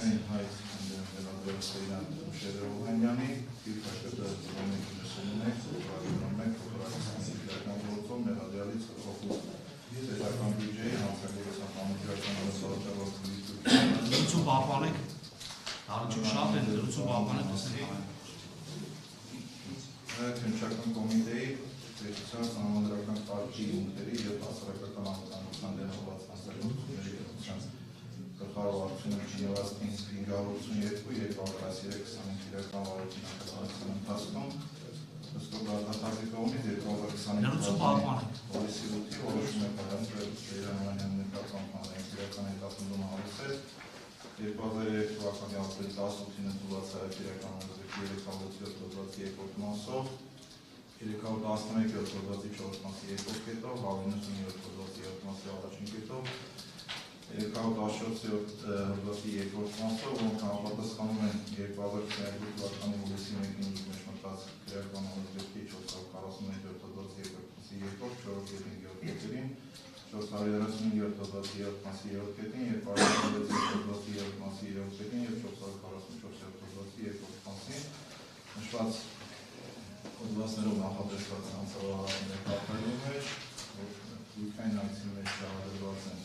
Գույքային հայց վերաբերական Շերովանյանի դիպաշտը զոնեկնեսումներ, ծրագրում փոխարինական գործով ներառյալից օգուտ պետական բյուջեի հանցագործական համակարգական անասահմանության Լուծում պահպանեք, հարցում շատ են, լուծում պահպանեք տեսնենք։ Քննչական կոմիտեի պետության համանդրական կարգի ունքերի և հասարակական անվտանգության դեղավորված հանձնաժողովների պետության գլխավորությունը Չինեվաստին 582 223 իրական վարորդին ակտիվացան ընթացքում ըստ դատախազի կողմից 2025 հուլիսի 8-ի որոշում է կայացրել Սեյրանյանյան ներկայացման հանրային իրական հետապնդում հարուցել 2003 թվականի ապրիլի 18-ին ընդունված հայ իրական հանրազրկի 307 մասով 311 4 մասի 2 կետով, 97 մասի առաջին կետով, 317 մասով, որոնք համապատասխանում են 2022 թվականի հուլիսի 1-ին մեջ մտած քրեական հանրազրկի 441 մասի 2 4 և 5 կետերին, 435 մասի 3 կետին, 246 մասի 3 կետին և 444 մասի 2 մասին, նշված հոդվածներով նախատեսված հանցավարությունների կարգավորման մեջ, որ գույքային հայցի մեջ շահագրգռված են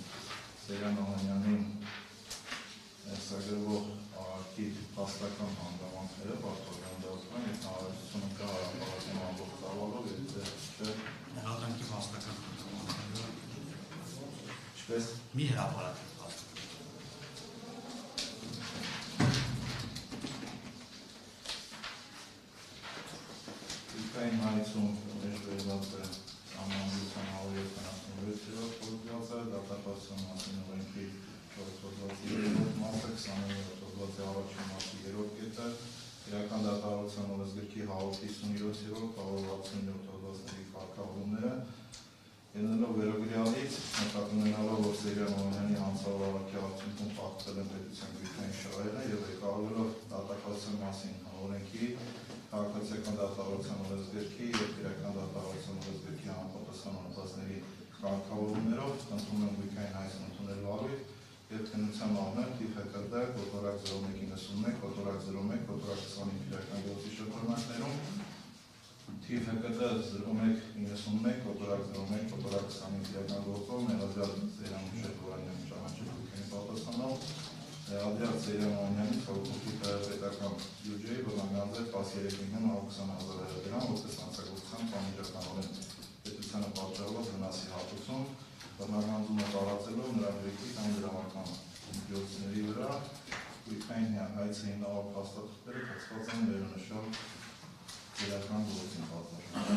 Սեյրան Օհանյանին ստագրվող ակի փաստական հանգամանքները, պարտության դասական և հանրապետությունը կա հարաբերական ամբողջ ծավալով և հրապարակի փաստական հանգամանքները ինչպես մի հրապարակի Գույքային հայցում մեջ վերված է անհանգստության 176-րդ հոդվածը, դատախազության մասին օրենքի 4 հոդվածի 3-րդ մասը, 29 հոդվածի առաջին մասի 3-րդ կետը, իրական դատավարության օրենսգրքի 157-րդ, 167 հոդվածների կարգավորումները, ելնելով վերագրյալից, նկատի ունենալով, որ Սեյրան Օհանյանի հանցավարակի արդյունքում խախտվել են պետության գույքային շահերը և ղեկավարելով դատախազության մասին օրենքի քաղաքացիական դատավարության օրենսգրքի և իրական դատավարության օրենսգրքի համապատասխան հոդվածների կարգավորումներով ընդունում են գույքային հայցն ընդունել վարույթ և քննության առնել թիվ ՀԿԴ կոտրակ 0191, կոտրակ 01, կոտրակ 25 իրական գործի շրջանակներում, թիվ ՀԿԴ 0191, կոտրակ 01, կոտրակ 25 իրական գործով ներառյալ Սեյրան Օհանյանի ճանաչել գույքային պատասխանով Ադրյալ Սեյրան Օհանյանի խորհրդի պետական բյուջեի բնագանձել 13.920,000 դրամ, որպես հանցագործության անմիջականորեն պետությանը պատճառված վնասի հատուցում, բնագանձումը տարածելով նրա գրքի կամ դրամական միջոցների վրա, գույքային հայցի հիմնավոր փաստաթղթերը կցված են վերոնշյալ իրական գործին պատասխան։